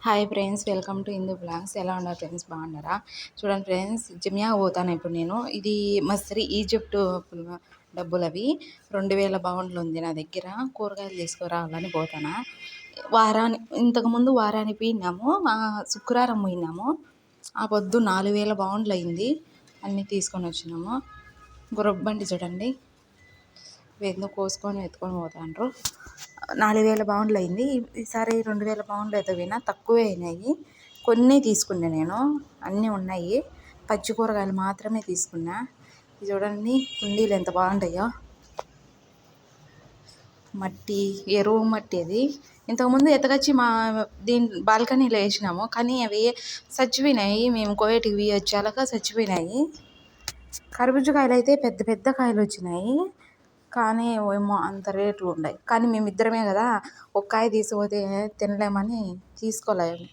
Hi friends, welcome to Hindu blogs. ఎలా ఉన్నారు friends? బాగున్నారా? చూడండి ఫ్రెండ్స్, జిమియా పోతాను ఇప్పుడు నేను. ఇది మస్తరి ఈజిప్ట్ డబ్బులు అవి. 2000 పౌండ్లు ఉంది నా దగ్గర. కూరగాయలు తీసుకురావాలని పోతానా. ఇంతకుముందు వారానికి పోయినాము, శుక్రవారం పోయినాము. ఆ పొద్దు 4000 పౌండ్లు అయింది. అన్నీ తీసుకొని వచ్చినాము. గొరబ్బండి చూడండి, ఎందుకు కోసుకొని ఎత్తుకొని పోతాండ్రు. 4000 పౌండ్లు అయింది. ఈసారి 2000 పౌండ్లు అయితే వినా తక్కువే అయినాయి. కొన్ని తీసుకున్నా నేను, అన్నీ ఉన్నాయి. పచ్చి కూరగాయలు మాత్రమే తీసుకున్నా. ఇది చూడండి, కుండీలు ఎంత బాగుంటాయో. మట్టి, ఎరువు మట్టి అది. ఇంతకుముందు ఎత్తకొచ్చి బాల్కనీలో వేసినాము, కానీ అవి చచ్చిపోయినాయి. మేము కోవేటికి వచ్చాక చచ్చిపోయినాయి. కర్బూజకాయలు అయితే పెద్ద పెద్ద కాయలు వచ్చినాయి, కానీ ఏమో అంత రేటు ఉన్నాయి. కానీ మేమిద్దరమే కదా, ఒక కాయ తీసుకుపోతే తినలేమని తీసుకోలేము.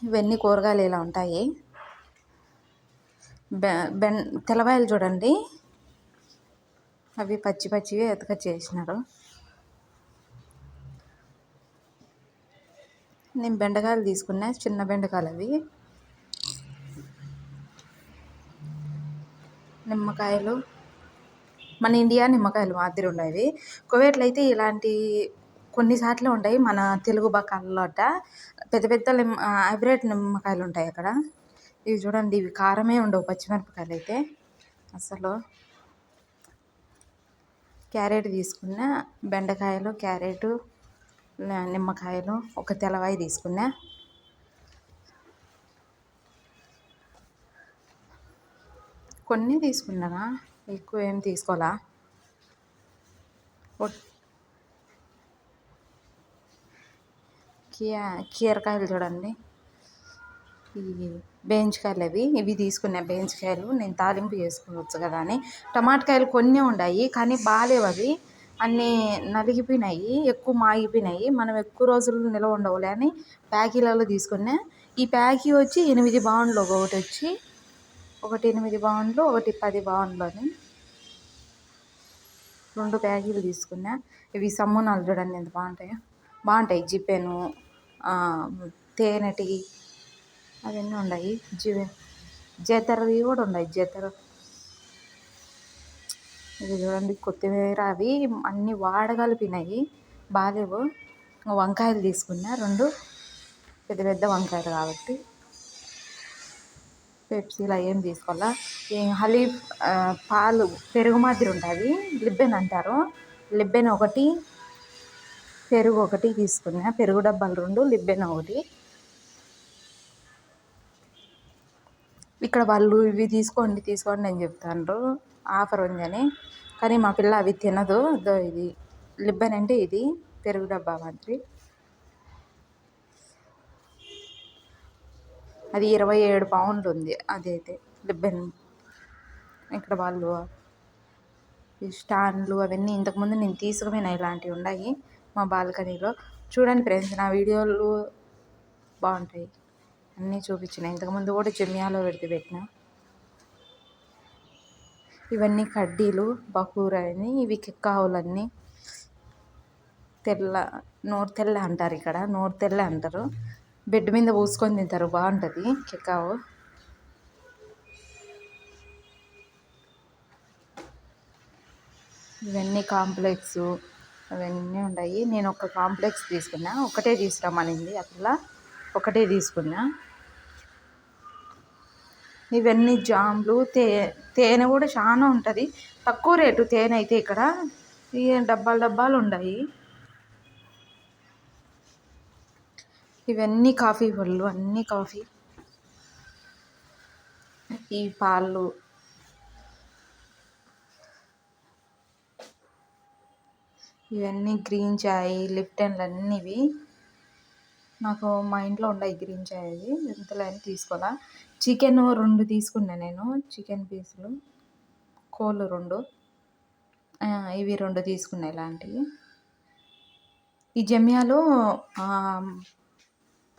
ఇవన్నీ కూరగాయలు ఇలా ఉంటాయి. తెల్లవాయలు చూడండి, అవి పచ్చి పచ్చివి ఎతకొచ్చేసినారు. నేను బెండకాయలు తీసుకున్నా, చిన్న బెండకాయలు అవి. నిమ్మకాయలు, మన ఇండియా నిమ్మకాయలు మాదిరి ఉండేవి. కువైట్లో అయితే ఇలాంటి కొన్నిసార్లు ఉంటాయి. మన తెలుగు బకాలలోట పెద్ద పెద్ద హైబ్రిడ్ నిమ్మకాయలు ఉంటాయి అక్కడ. ఇవి చూడండి, ఇవి కారమే ఉండవు పచ్చిమిరపకాయలు అయితే అసలు. క్యారెట్ తీసుకున్నా, బెండకాయలు, క్యారెట్, నిమ్మకాయలు, ఒక తెల్లవాయి తీసుకున్నా. కొన్ని తీసుకున్నానా, ఎక్కువ ఏం తీసుకోవాలా. కీరకాయలు చూడండి, ఇవి బేంచకాయలు ఇవి తీసుకున్నా. బేంచకాయలు నేను తాలింపు చేసుకోవచ్చు కదా అని. టమాటకాయలు కొన్ని ఉన్నాయి, కానీ బాగాలేవు అవి. అన్నీ నలిగిపోయినాయి, ఎక్కువ మాగిపోయినాయి. మనం ఎక్కువ రోజులు నిల్వ ఉండవులే అని ప్యాకీలలో తీసుకున్నా. ఈ ప్యాకీ వచ్చి 8 పౌండ్లు. ఒకటి వచ్చి 8 పౌండ్లు, ఒకటి 10 పౌండ్లు అని 2 ప్యాకీలు తీసుకున్నా. ఇవి సమ్మూనాలు చూడండి ఎంత బాగుంటాయి. జిపెను, తేనెటి అవన్నీ ఉన్నాయి. జతరవి కూడా ఉన్నాయి. ఇది చూడండి, కొత్తిమీర, అవి అన్నీ వాడగలిపినాయి, బాగాలేవు. వంకాయలు తీసుకున్నా 2 పెద్ద పెద్ద వంకాయలు కాబట్టి. పెప్సీలా ఏం తీసుకోవాలా. హలీబ్, పాలు, పెరుగు మాదిరి ఉంటుంది, లిబ్బెన్ అంటారు. లిబ్బెన్ ఒకటి, పెరుగు ఒకటి తీసుకున్నా. పెరుగు డబ్బాలు 2, లిబ్బెన్ ఒకటి. ఇక్కడ వాళ్ళు ఇవి తీసుకోండి అని చెప్తాండ్రు, ఆఫర్ ఉందని. కానీ మా పిల్ల అవి తినదు. ఇది లిబ్బెన్ అంటే ఇది పెరుగు డబ్బా మాదిరి. అది 27 పౌండ్లు ఉంది అదైతే లిబ్బెన్. ఇక్కడ వాళ్ళు స్టాండ్లు అవన్నీ ఇంతకుముందు నేను తీసుకుపోయినా, ఇలాంటివి ఉన్నాయి మా బాల్కనీలో. చూడండి ఫ్రెండ్స్, నా వీడియోలు బాగుంటాయి, అన్నీ చూపించిన. ఇంతకుముందు కూడా జమియాలో పెట్టిన. ఇవన్నీ కడ్డీలు, బకూర అని. ఇవి కిక్కావులన్నీ. నోరు తెల్ల అంటారు ఇక్కడ, నోరు తెల్ల అంటారు. బెడ్ మీద పూసుకొని తింటారు, బాగుంటుంది కిక్కావు. ఇవన్నీ కాంప్లెక్స్ అవన్నీ ఉన్నాయి. నేను ఒక కాంప్లెక్స్ తీసుకున్నా, ఒకటే తీసుకురమ్మనింది అట్లా, ఒకటే తీసుకున్నా. ఇవన్నీ జామ్లు, తేనె కూడా చాలా ఉంటుంది, తక్కువ రేటు తేనె అయితే ఇక్కడ. డబ్బాలు ఉన్నాయి. ఇవన్నీ కాఫీ పళ్ళు, అన్నీ కాఫీ. ఈ పాలు, ఇవన్నీ గ్రీన్ చాయ్, లిప్టన్లు అన్నీ. ఇవి నాకు మా ఇంట్లో ఉన్నాయి గ్రీన్ చాయ్. అది ఎంతలో అని తీసుకోవాలా. చికెన్ 2 తీసుకున్నా నేను, చికెన్ పీసులు. కోళ్ళు 2, ఇవి 2 తీసుకున్నా ఇలాంటివి. ఈ జమియాలో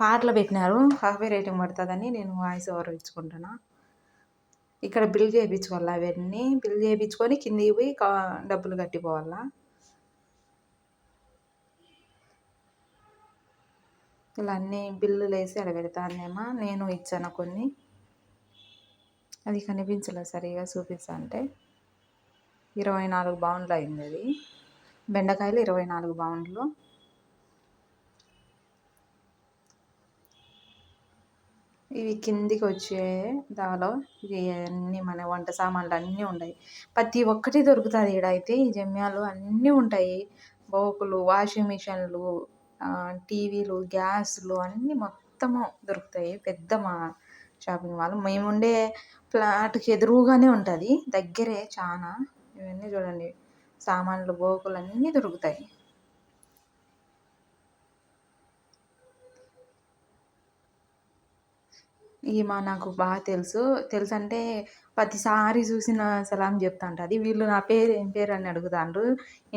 పాటలు పెట్టినారు, కాపీ రేటింగ్ పడుతుందని నేను వాయిస్ ఓవర్ ఇచ్చుకుంటున్నా. ఇక్కడ బిల్ చేయించుకోవాలా. అవన్నీ బిల్ చేయించుకొని కిందికి పోయి డబ్బులు కట్టిపోవాలా. ఇలా అన్నీ బిల్లులు వేసి అక్కడ పెడతానేమో నేను ఇచ్చాను కొన్ని. అది కనిపించలేదు సరిగా చూపిస్తా అంటే. 24 బౌండ్లు అయింది అది. బెండకాయలు 24 బౌండ్లు. ఇవి కిందికి వచ్చే దాలో ఇవి అన్నీ మన వంట సామాన్లు అన్నీ ఉన్నాయి. ప్రతి ఒక్కటి దొరుకుతుంది ఈడ అయితే. ఈ జమ్యాలో అన్నీ ఉంటాయి. బోకులు, వాషింగ్ మిషన్లు, టీవీలు, గ్యాస్లు అన్నీ మొత్తము దొరుకుతాయి. పెద్ద మా షాపింగ్ మాల్. మేముండే ఫ్లాట్కి ఎదురుగానే ఉంటుంది. దగ్గరే చాలా. ఇవన్నీ చూడండి సామాన్లు, బోకులు అన్నీ దొరుకుతాయి. ఈమె నాకు బాగా తెలుసు అంటే ప్రతిసారి చూసిన సలాం చెప్తా ఉంటుంది. వీళ్ళు నా పేరు ఏం పేరు అని అడుగుతాండ్రు.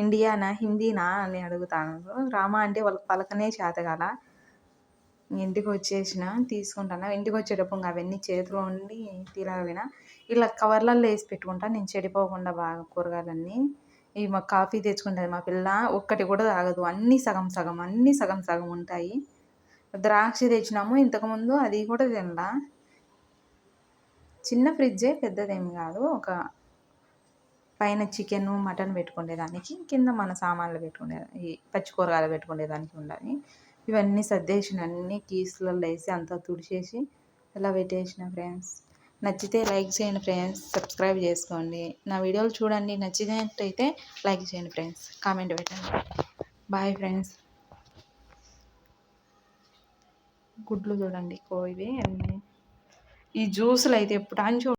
ఇండియానా, హిందీనా అని అడుగుతాండ్రు. రామా అంటే వాళ్ళకి పలకనే చేతకాల. ఇంటికి వచ్చేసిన తీసుకుంటాను. ఇంటికి వచ్చేటప్పుడు అవన్నీ చేతిలో ఉండి తీరాకపోయినా ఇలా కవర్లలో వేసి పెట్టుకుంటా నేను చెడిపోకుండా బాగా కూరగాయలన్నీ. ఇవి మా కాఫీ తెచ్చుకుంటుంది మా పిల్ల. ఒక్కటి కూడా తాగదు. అన్నీ సగం సగం, అన్నీ సగం సగం ఉంటాయి. ద్రాక్ష తెచ్చినాము ఇంతకుముందు, అది కూడా తినలా. చిన్న ఫ్రిడ్జే, పెద్దదేమి కాదు. ఒక పైన చికెన్, మటన్ పెట్టుకునేదానికి, కింద మన సామాన్లు ఈ పచ్చి కూరగాయలు పెట్టుకునేదానికి ఉండాలి. ఇవన్నీ సర్దేసిన, అన్నీ కీసులలో వేసి అంతా తుడిచేసి ఇలా పెట్టేసిన ఫ్రెండ్స్. నచ్చితే లైక్ చేయండి ఫ్రెండ్స్, సబ్స్క్రైబ్ చేసుకోండి. నా వీడియోలు చూడండి, నచ్చినట్టయితే లైక్ చేయండి ఫ్రెండ్స్, కామెంట్ పెట్టండి. Bye friends. గుడ్లు చూడండి ఇవి అన్నీ. ఈ జ్యూసులు అయితే ఎప్పుడు